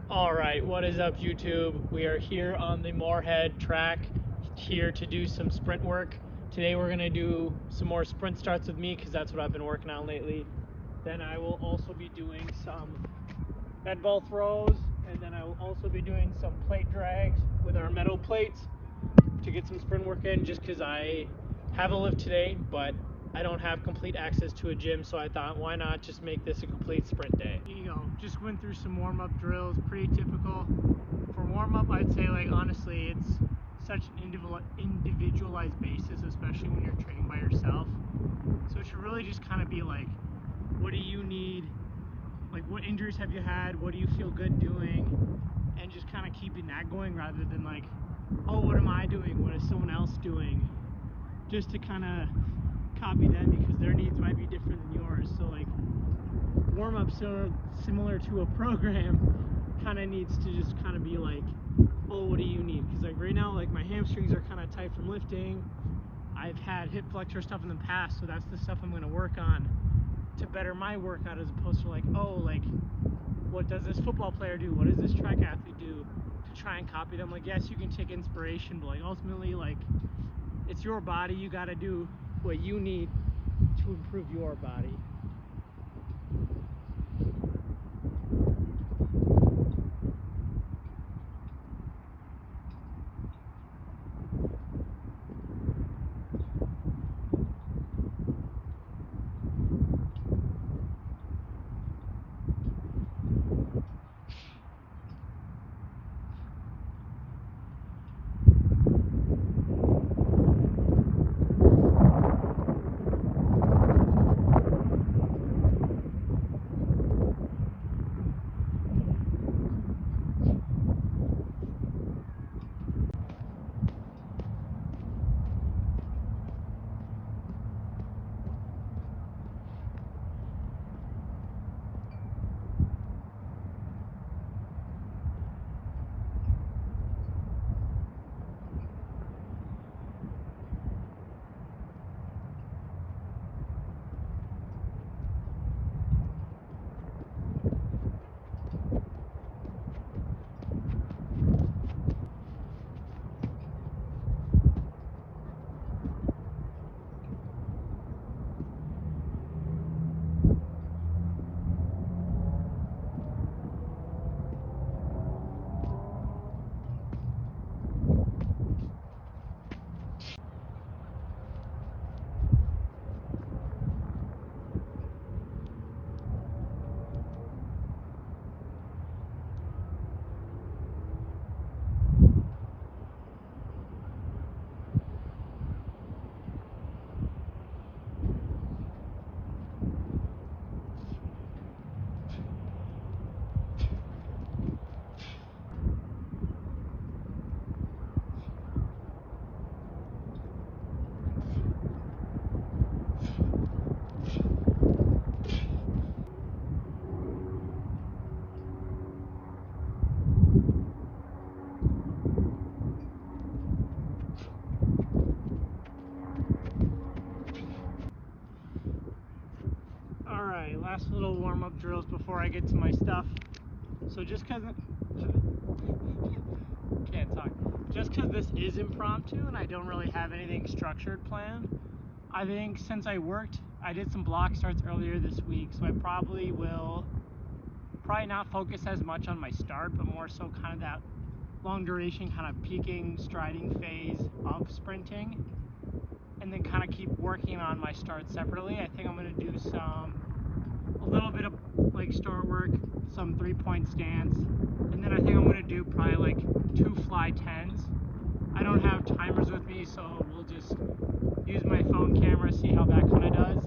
Alright, what is up YouTube? We are here on the Moorhead track, here to do some sprint work. Today we're going to do some more sprint starts with me because that's what I've been working on lately. Then I will also be doing some med ball throws, and then I will also be doing some plate drags with our metal plates to get some sprint work in, just because I have a lift today, but I don't have complete access to a gym, so I thought, why not just make this a complete sprint day? Here you go. Just went through some warm-up drills, pretty typical. For warm-up, I'd say, like, honestly, it's such an individualized basis, especially when you're training by yourself. So it should really just kind of be like, what do you need? Like, what injuries have you had? What do you feel good doing? And just kind of keeping that going rather than like, oh, what am I doing? What is someone else doing? Just to kind of copy them because their needs might be different than yours. So like warm-ups are similar to a program, kind of needs to just kind of be like, oh, what do you need? Because like right now, like my hamstrings are kind of tight from lifting. I've had hip flexor stuff in the past, so that's the stuff I'm going to work on to better my workout, as opposed to like, oh, like what does this football player do? What does this track athlete do? To try and copy them. Like, yes, you can take inspiration, but like ultimately, like, it's your body. You got to do what you need to improve your body. Alright, last little warm-up drills before I get to my stuff. So just because can't talk. Just because this is impromptu and I don't really have anything structured planned, I think since I did some block starts earlier this week, so I probably will not focus as much on my start, but more so kind of that long duration, kind of peaking, striding phase of sprinting, and then kind of keep working on my start separately. I think I'm going to do a little bit of like start work, some 3-point stance, and then I think I'm going to do probably like 2 fly 10s. I don't have timers with me, so we'll just use my phone camera, see how that kind of does,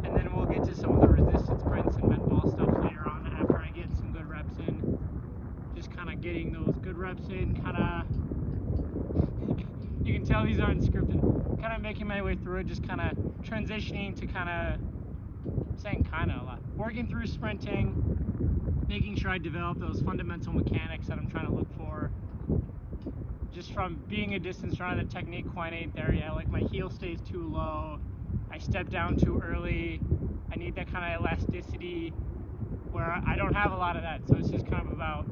and then we'll get to some of the resistance sprints and med ball stuff later on after I get some good reps in. Just kind of getting those good reps in, kind of, you can tell these aren't scripted, kind of making my way through it, just kind of transitioning to kind of, saying kind of a lot, working through sprinting, making sure I develop those fundamental mechanics that I'm trying to look for. Just from being a distance runner, the technique quite ain't there yet. Like my heel stays too low, I step down too early, I need that kind of elasticity where I don't have a lot of that. So it's just kind of about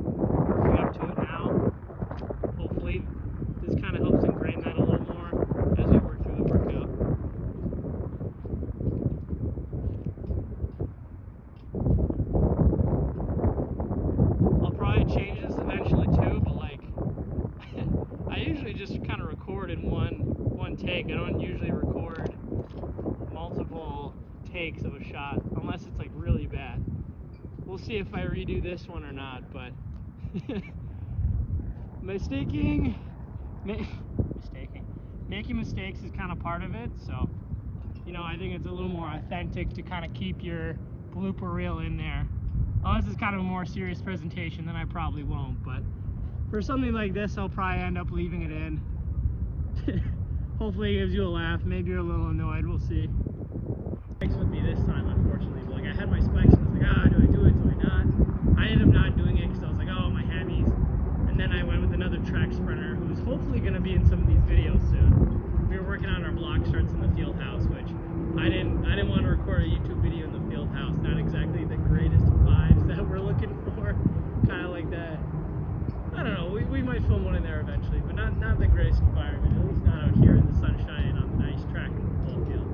this one or not, but making mistakes is kind of part of it, so I think it's a little more authentic to kind of keep your blooper reel in there. Unless it's kind of a more serious presentation, then I probably won't, but for something like this, I'll probably end up leaving it in. Hopefully it gives you a laugh. Maybe you're a little annoyed, we'll see. Spikes with me this time, unfortunately, but like I had my spikes and I was like, do I do it, do I not? I ended up not doing it because I was like, oh, my hammies. And then I went with another track sprinter who's hopefully going to be in some of these videos soon. We were working on our block starts in the field house, which I didn't want to record a YouTube video in the field house. Not exactly the greatest vibes that we're looking for. Kind of like that. I don't know. We might film one in there eventually, but not the greatest environment. At least not out here in the sunshine on the nice track in the full field.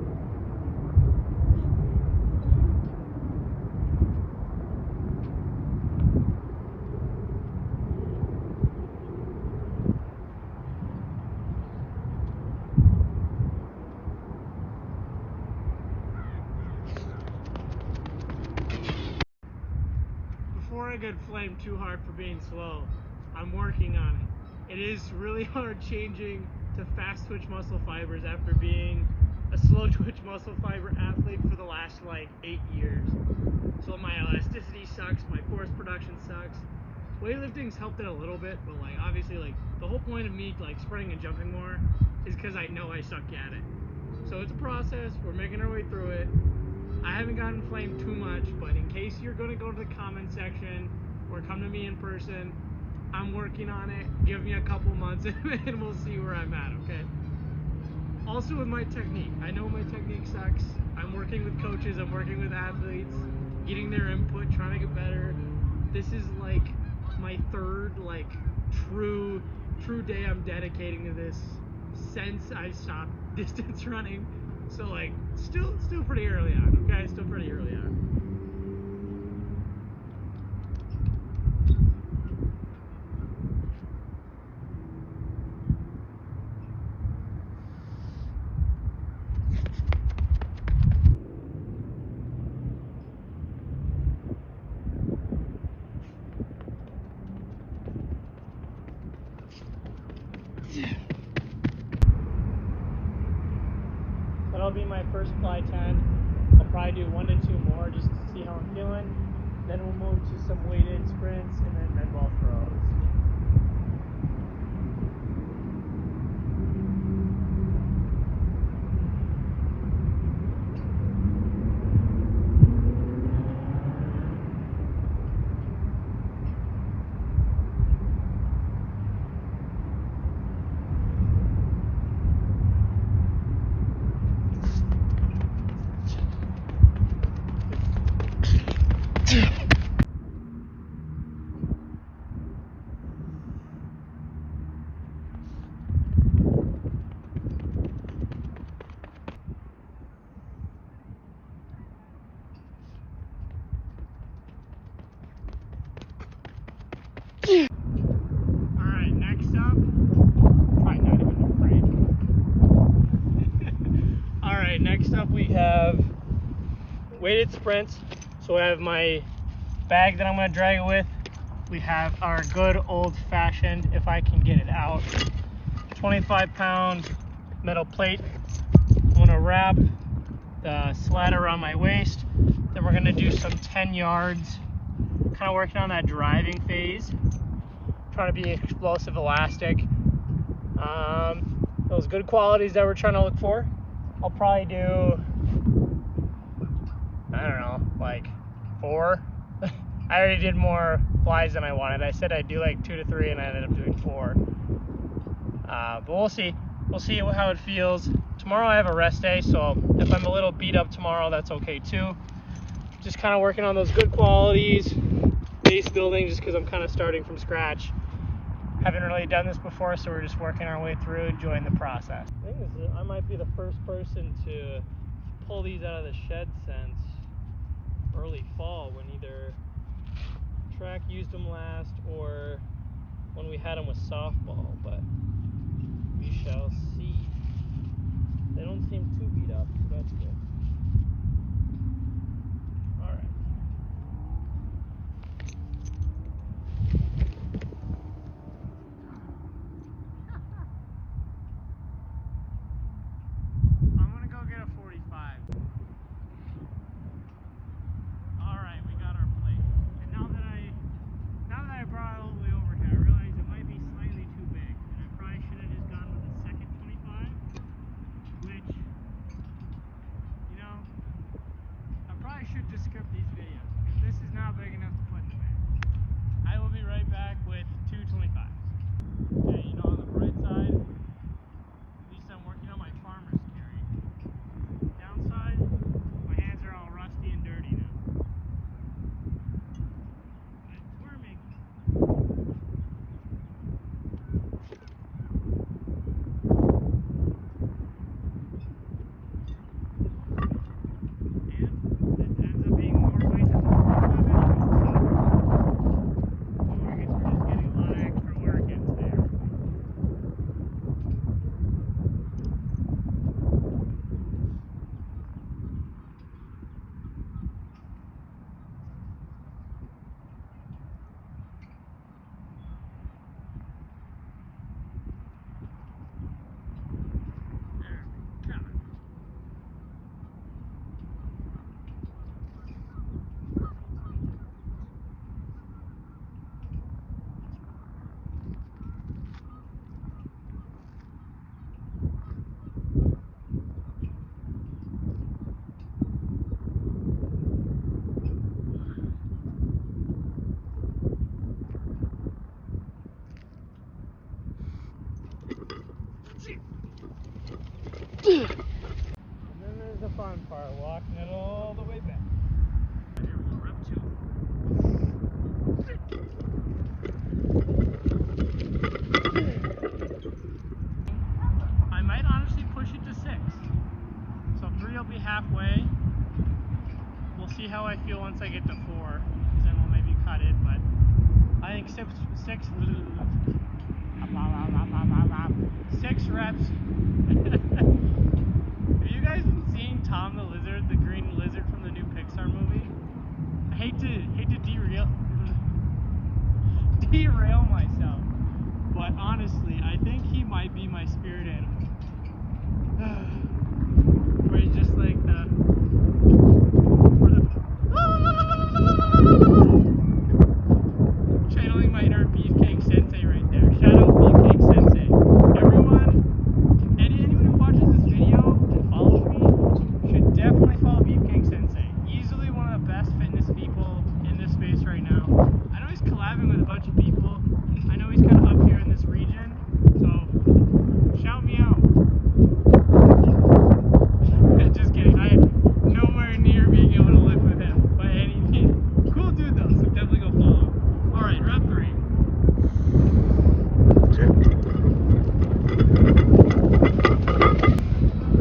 Before I get flamed too hard for being slow, I'm working on it. It is really hard changing to fast twitch muscle fibers after being a slow twitch muscle fiber athlete for the last like 8 years. So my elasticity sucks, my force production sucks. Weightlifting's helped it a little bit, but like obviously like the whole point of me like sprinting and jumping more is because I know I suck at it. So it's a process, we're making our way through it. I haven't gotten flamed too much, but in case you're going to go to the comment section or come to me in person, I'm working on it. Give me a couple months and we'll see where I'm at, okay? Also with my technique. I know my technique sucks. I'm working with coaches, I'm working with athletes, getting their input, trying to get better. This is like my third like true day I'm dedicating to this since I stopped distance running. So like still pretty early on, okay? Still pretty early on. That'll be my first fly 10. I'll probably do 1 to 2 more just to see how I'm feeling. Then we'll move to some weighted sprints and then med ball throws. Alright, next up, probably not even a frame. Alright, next up we have weighted sprints. So I have my bag that I'm going to drag it with. We have our good old-fashioned, if I can get it out, 25-pound metal plate. I'm going to wrap the sled around my waist. Then we're going to do some 10 yards, kind of working on that driving phase. Trying to be explosive, elastic. Those good qualities that we're trying to look for. I'll probably do, I don't know, like 4. I already did more flies than I wanted. I said I'd do like 2 to 3 and I ended up doing 4. But we'll see. We'll see how it feels. Tomorrow I have a rest day, so if I'm a little beat up tomorrow, that's okay too. Just kind of working on those good qualities, base building, just because I'm kind of starting from scratch. Haven't really done this before, so we're just working our way through, enjoying the process. I think I might be the first person to pull these out of the shed since early fall, when either track used them last or when we had them with softball, but we shall see. They don't seem too beat up, so that's good. Alright. six reps. Have you guys been seeing Tom the Lizard, the green lizard from the new Pixar movie? I hate to derail myself, but honestly, I think he might be my spirit animal. Where he's just like channeling my inner Beefcake Sensei right there. Shout out Beefcake Sensei. Anyone who watches this video and follows me should definitely follow Beefcake Sensei. Easily one of the best fitness people in this space right now. I know he's collabing with a bunch of people. I know he's kind of up here in this region, so shout me out. Just kidding. I am nowhere near being able to lift with him by any means. Cool dude though, so definitely go follow him. Alright, rep 3.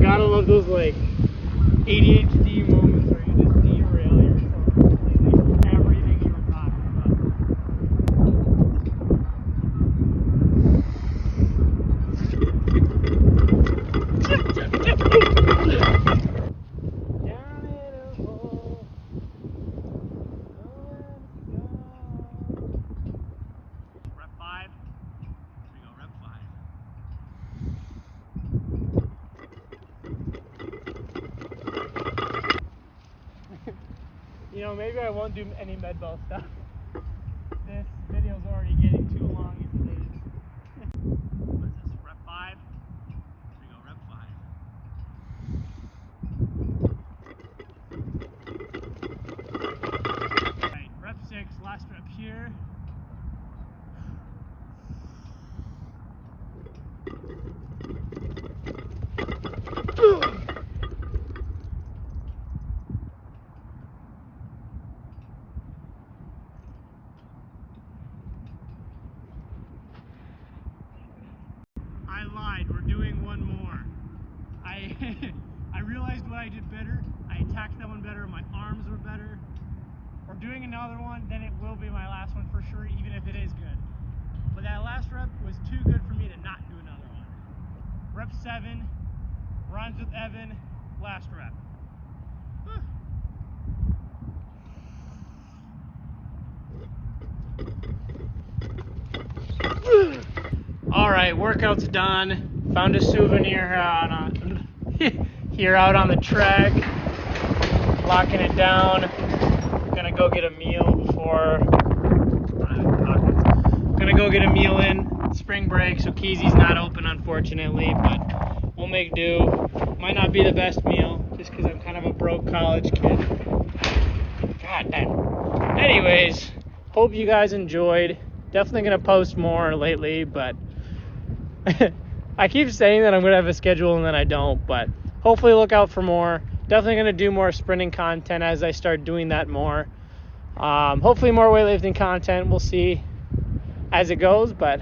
Gotta love those like ADHD moments where you just derail yourself completely from everything you were talking about. Down in a hole. Rep 5. Here we go, rep 5. You know, maybe I won't do any med ball stuff. This video's already getting too long as it is. What is this, rep 5? Here we go, rep 5. Alright, rep 6, last rep here. I lied, we're doing one more. I realized what I did better. I attacked that one better, my arms were better. We're doing another one, then it will be my last one for sure, even if it is good. But that last rep was too good for me to not do another one. Rep 7, runs with Evan, last rep. Alright, workout's done. Found a souvenir here out on the track. Locking it down. Gonna go get a meal before. Gonna go get a meal in. Spring break, so Keezy's not open unfortunately, but we'll make do. Might not be the best meal, just because I'm kind of a broke college kid. God damn. Anyways, hope you guys enjoyed. Definitely gonna post more lately, but I keep saying that I'm gonna have a schedule and then I don't, but hopefully look out for more. Definitely gonna do more sprinting content as I start doing that more. Hopefully more weightlifting content, we'll see as it goes, but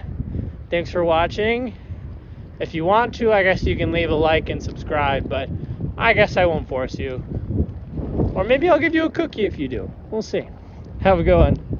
thanks for watching. If you want to, I guess you can leave a like and subscribe, but I guess I won't force you. Or maybe I'll give you a cookie if you do. We'll see. Have a good one.